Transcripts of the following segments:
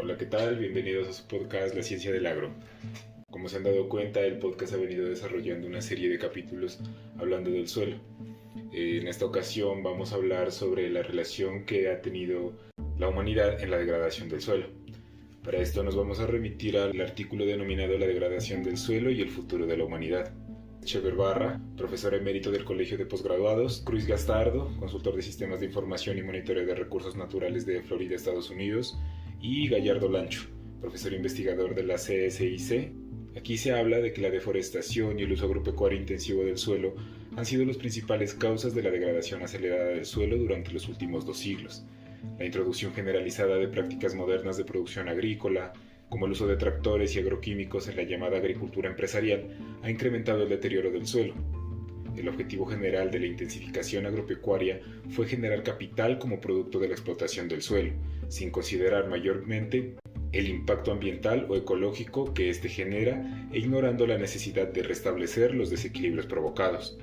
Hola, ¿qué tal? Bienvenidos a su podcast La Ciencia del Agro. Como se han dado cuenta, el podcast ha venido desarrollando una serie de capítulos hablando del suelo. En esta ocasión vamos a hablar sobre la relación que ha tenido la humanidad en la degradación del suelo. Para esto nos vamos a remitir al artículo denominado La degradación del suelo y el futuro de la humanidad. Chever Barra, profesor emérito del Colegio de Posgraduados, Cruz Gastardo, consultor de sistemas de información y monitoreo de recursos naturales de Florida, Estados Unidos, y Gallardo Lancho, profesor investigador de la CSIC. Aquí se habla de que la deforestación y el uso agropecuario intensivo del suelo han sido las principales causas de la degradación acelerada del suelo durante los últimos 2 siglos. La introducción generalizada de prácticas modernas de producción agrícola, como el uso de tractores y agroquímicos en la llamada agricultura empresarial, ha incrementado el deterioro del suelo. El objetivo general de la intensificación agropecuaria fue generar capital como producto de la explotación del suelo, sin considerar mayormente el impacto ambiental o ecológico que éste genera e ignorando la necesidad de restablecer los desequilibrios provocados.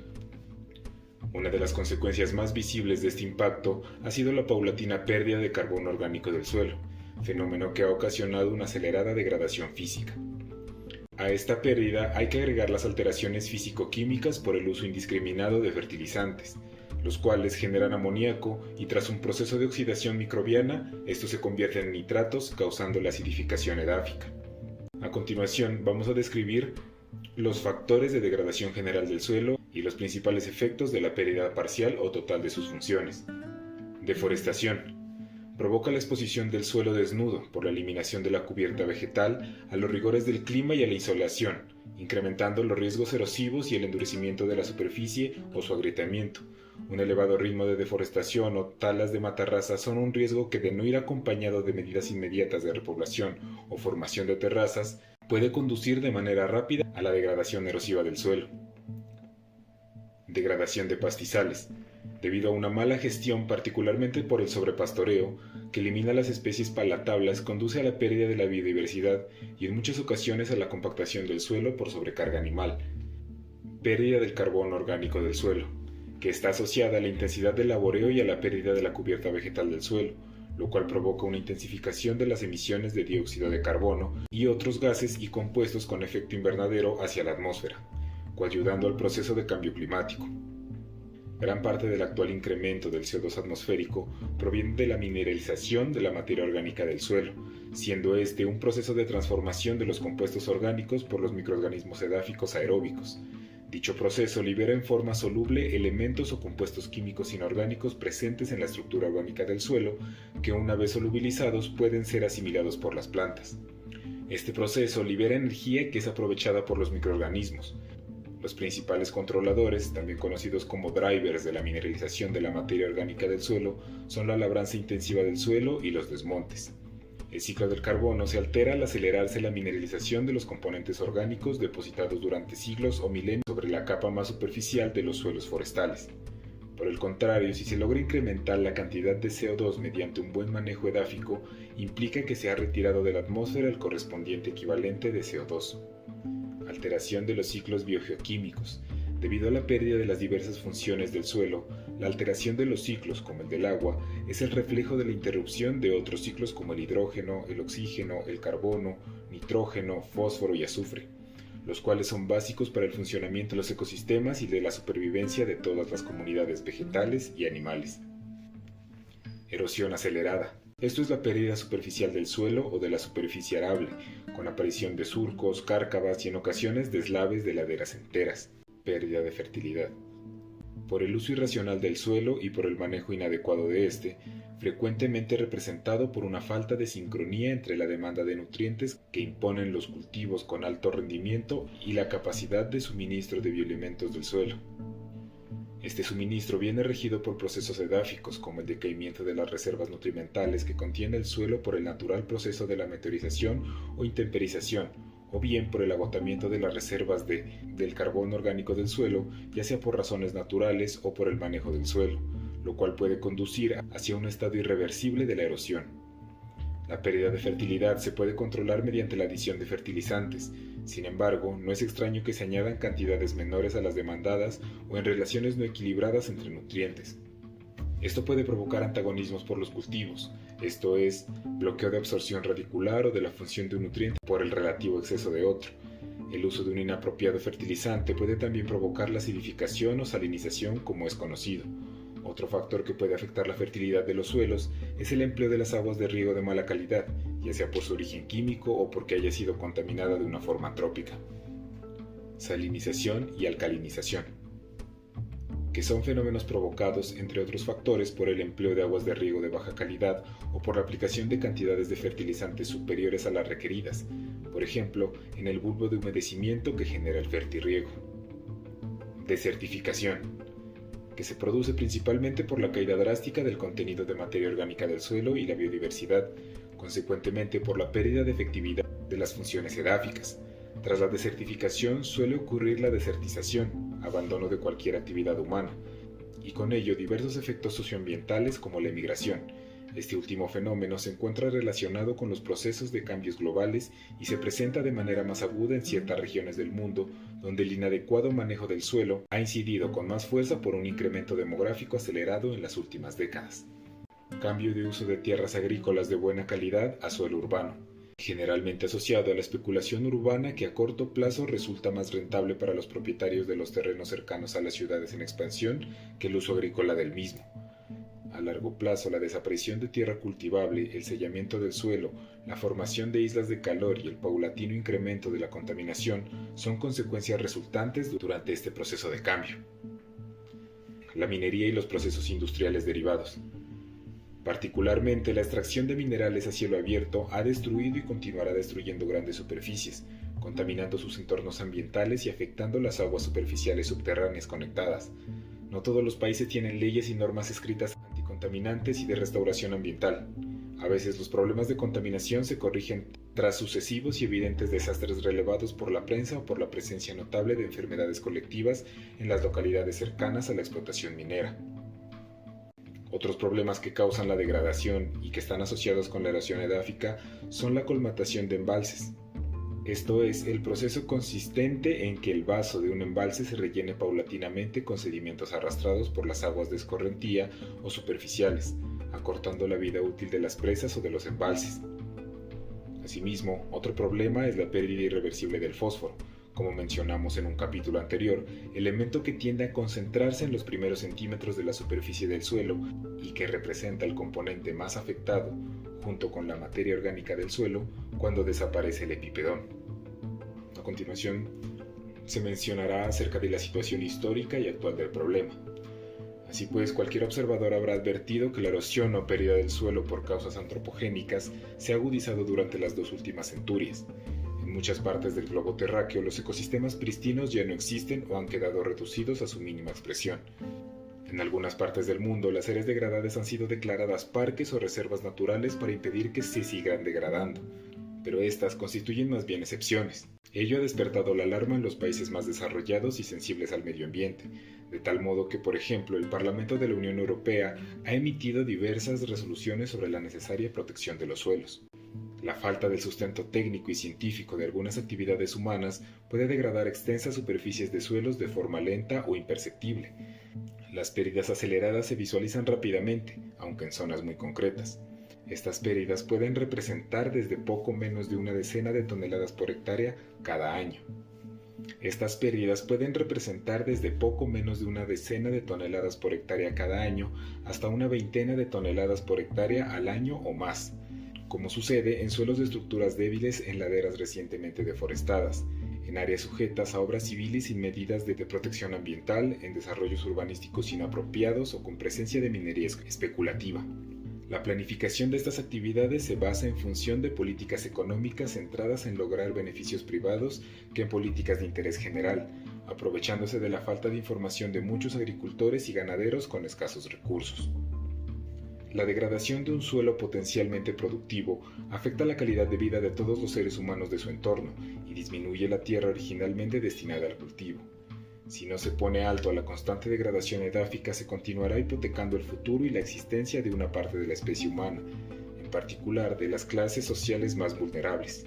Una de las consecuencias más visibles de este impacto ha sido la paulatina pérdida de carbono orgánico del suelo, fenómeno que ha ocasionado una acelerada degradación física. A esta pérdida hay que agregar las alteraciones físico-químicas por el uso indiscriminado de fertilizantes, los cuales generan amoníaco y tras un proceso de oxidación microbiana, estos se convierten en nitratos causando la acidificación edáfica. A continuación vamos a describir los factores de degradación general del suelo y los principales efectos de la pérdida parcial o total de sus funciones. Deforestación. Provoca la exposición del suelo desnudo por la eliminación de la cubierta vegetal a los rigores del clima y a la insolación, incrementando los riesgos erosivos y el endurecimiento de la superficie o su agrietamiento. Un elevado ritmo de deforestación o talas de matarrazas son un riesgo que, de no ir acompañado de medidas inmediatas de repoblación o formación de terrazas, puede conducir de manera rápida a la degradación erosiva del suelo. Degradación de pastizales. Debido a una mala gestión, particularmente por el sobrepastoreo, que elimina las especies palatables, conduce a la pérdida de la biodiversidad y en muchas ocasiones a la compactación del suelo por sobrecarga animal. Pérdida del carbono orgánico del suelo, que está asociada a la intensidad del laboreo y a la pérdida de la cubierta vegetal del suelo, lo cual provoca una intensificación de las emisiones de dióxido de carbono y otros gases y compuestos con efecto invernadero hacia la atmósfera, coayudando al proceso de cambio climático. Gran parte del actual incremento del CO2 atmosférico proviene de la mineralización de la materia orgánica del suelo, siendo este un proceso de transformación de los compuestos orgánicos por los microorganismos edáficos aeróbicos. Dicho proceso libera en forma soluble elementos o compuestos químicos inorgánicos presentes en la estructura orgánica del suelo que, una vez solubilizados, pueden ser asimilados por las plantas. Este proceso libera energía que es aprovechada por los microorganismos. Los principales controladores, también conocidos como drivers de la mineralización de la materia orgánica del suelo, son la labranza intensiva del suelo y los desmontes. El ciclo del carbono se altera al acelerarse la mineralización de los componentes orgánicos depositados durante siglos o milenios sobre la capa más superficial de los suelos forestales. Por el contrario, si se logra incrementar la cantidad de CO2 mediante un buen manejo edáfico, implica que se ha retirado de la atmósfera el correspondiente equivalente de CO2. Alteración de los ciclos biogeoquímicos. Debido a la pérdida de las diversas funciones del suelo, la alteración de los ciclos, como el del agua, es el reflejo de la interrupción de otros ciclos como el hidrógeno, el oxígeno, el carbono, nitrógeno, fósforo y azufre, los cuales son básicos para el funcionamiento de los ecosistemas y de la supervivencia de todas las comunidades vegetales y animales. Erosión acelerada. Esto es la pérdida superficial del suelo o de la superficie arable, con aparición de surcos, cárcavas y en ocasiones deslaves de laderas enteras. Pérdida de fertilidad. Por el uso irracional del suelo y por el manejo inadecuado de este, frecuentemente representado por una falta de sincronía entre la demanda de nutrientes que imponen los cultivos con alto rendimiento y la capacidad de suministro de bioelementos del suelo. Este suministro viene regido por procesos edáficos como el decaimiento de las reservas nutrimentales que contiene el suelo por el natural proceso de la meteorización o intemperización, o bien por el agotamiento de las reservas del carbono orgánico del suelo, ya sea por razones naturales o por el manejo del suelo, lo cual puede conducir hacia un estado irreversible de la erosión. La pérdida de fertilidad se puede controlar mediante la adición de fertilizantes. Sin embargo, no es extraño que se añadan cantidades menores a las demandadas o en relaciones no equilibradas entre nutrientes. Esto puede provocar antagonismos por los cultivos, esto es, bloqueo de absorción radicular o de la función de un nutriente por el relativo exceso de otro. El uso de un inapropiado fertilizante puede también provocar la acidificación o salinización, como es conocido. Otro factor que puede afectar la fertilidad de los suelos es el empleo de las aguas de riego de mala calidad, ya sea por su origen químico o porque haya sido contaminada de una forma antrópica. Salinización y alcalinización, que son fenómenos provocados, entre otros factores, por el empleo de aguas de riego de baja calidad o por la aplicación de cantidades de fertilizantes superiores a las requeridas, por ejemplo, en el bulbo de humedecimiento que genera el fertirriego. Desertificación, que se produce principalmente por la caída drástica del contenido de materia orgánica del suelo y la biodiversidad, consecuentemente por la pérdida de efectividad de las funciones edáficas. Tras la desertificación suele ocurrir la desertización, abandono de cualquier actividad humana, y con ello diversos efectos socioambientales como la emigración. Este último fenómeno se encuentra relacionado con los procesos de cambios globales y se presenta de manera más aguda en ciertas regiones del mundo, donde el inadecuado manejo del suelo ha incidido con más fuerza por un incremento demográfico acelerado en las últimas décadas. Cambio de uso de tierras agrícolas de buena calidad a suelo urbano, generalmente asociado a la especulación urbana que a corto plazo resulta más rentable para los propietarios de los terrenos cercanos a las ciudades en expansión que el uso agrícola del mismo. A largo plazo, la desaparición de tierra cultivable, el sellamiento del suelo, la formación de islas de calor y el paulatino incremento de la contaminación son consecuencias resultantes durante este proceso de cambio. La minería y los procesos industriales derivados. Particularmente, la extracción de minerales a cielo abierto ha destruido y continuará destruyendo grandes superficies, contaminando sus entornos ambientales y afectando las aguas superficiales subterráneas conectadas. No todos los países tienen leyes y normas escritas anticontaminantes y de restauración ambiental. A veces los problemas de contaminación se corrigen tras sucesivos y evidentes desastres relevados por la prensa o por la presencia notable de enfermedades colectivas en las localidades cercanas a la explotación minera. Otros problemas que causan la degradación y que están asociados con la erosión edáfica son la colmatación de embalses. Esto es, el proceso consistente en que el vaso de un embalse se rellene paulatinamente con sedimentos arrastrados por las aguas de escorrentía o superficiales, acortando la vida útil de las presas o de los embalses. Asimismo, otro problema es la pérdida irreversible del fósforo, como mencionamos en un capítulo anterior, elemento que tiende a concentrarse en los primeros centímetros de la superficie del suelo y que representa el componente más afectado, junto con la materia orgánica del suelo, cuando desaparece el epipedón. A continuación, se mencionará acerca de la situación histórica y actual del problema. Así pues, cualquier observador habrá advertido que la erosión o pérdida del suelo por causas antropogénicas se ha agudizado durante las 2 últimas centurias. En muchas partes del globo terráqueo los ecosistemas pristinos ya no existen o han quedado reducidos a su mínima expresión. En algunas partes del mundo las áreas degradadas han sido declaradas parques o reservas naturales para impedir que se sigan degradando, pero estas constituyen más bien excepciones. Ello ha despertado la alarma en los países más desarrollados y sensibles al medio ambiente, de tal modo que, por ejemplo, el Parlamento de la Unión Europea ha emitido diversas resoluciones sobre la necesaria protección de los suelos. La falta del sustento técnico y científico de algunas actividades humanas puede degradar extensas superficies de suelos de forma lenta o imperceptible. Las pérdidas aceleradas se visualizan rápidamente, aunque en zonas muy concretas. Estas pérdidas pueden representar desde poco menos de una decena de toneladas por hectárea cada año. Estas pérdidas pueden representar desde poco menos de una decena de toneladas por hectárea cada año hasta una veintena de toneladas por hectárea al año o más, como sucede en suelos de estructuras débiles en laderas recientemente deforestadas, en áreas sujetas a obras civiles sin medidas de protección ambiental, en desarrollos urbanísticos inapropiados o con presencia de minería especulativa. La planificación de estas actividades se basa en función de políticas económicas centradas en lograr beneficios privados que en políticas de interés general, aprovechándose de la falta de información de muchos agricultores y ganaderos con escasos recursos. La degradación de un suelo potencialmente productivo afecta la calidad de vida de todos los seres humanos de su entorno y disminuye la tierra originalmente destinada al cultivo. Si no se pone alto a la constante degradación edáfica, se continuará hipotecando el futuro y la existencia de una parte de la especie humana, en particular de las clases sociales más vulnerables.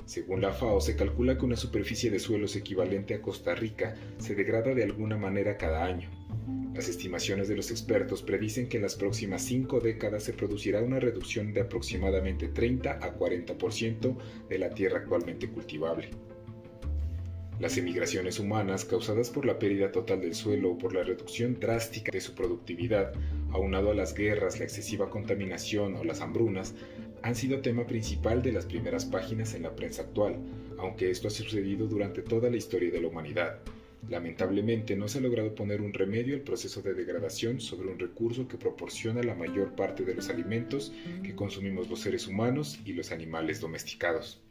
Según la FAO, se calcula que una superficie de suelos equivalente a Costa Rica se degrada de alguna manera cada año. Las estimaciones de los expertos predicen que en las próximas 5 décadas se producirá una reducción de aproximadamente 30 a 40% de la tierra actualmente cultivable. Las emigraciones humanas causadas por la pérdida total del suelo o por la reducción drástica de su productividad, aunado a las guerras, la excesiva contaminación o las hambrunas, han sido tema principal de las primeras páginas en la prensa actual, aunque esto ha sucedido durante toda la historia de la humanidad. Lamentablemente no se ha logrado poner un remedio al proceso de degradación sobre un recurso que proporciona la mayor parte de los alimentos que consumimos los seres humanos y los animales domesticados.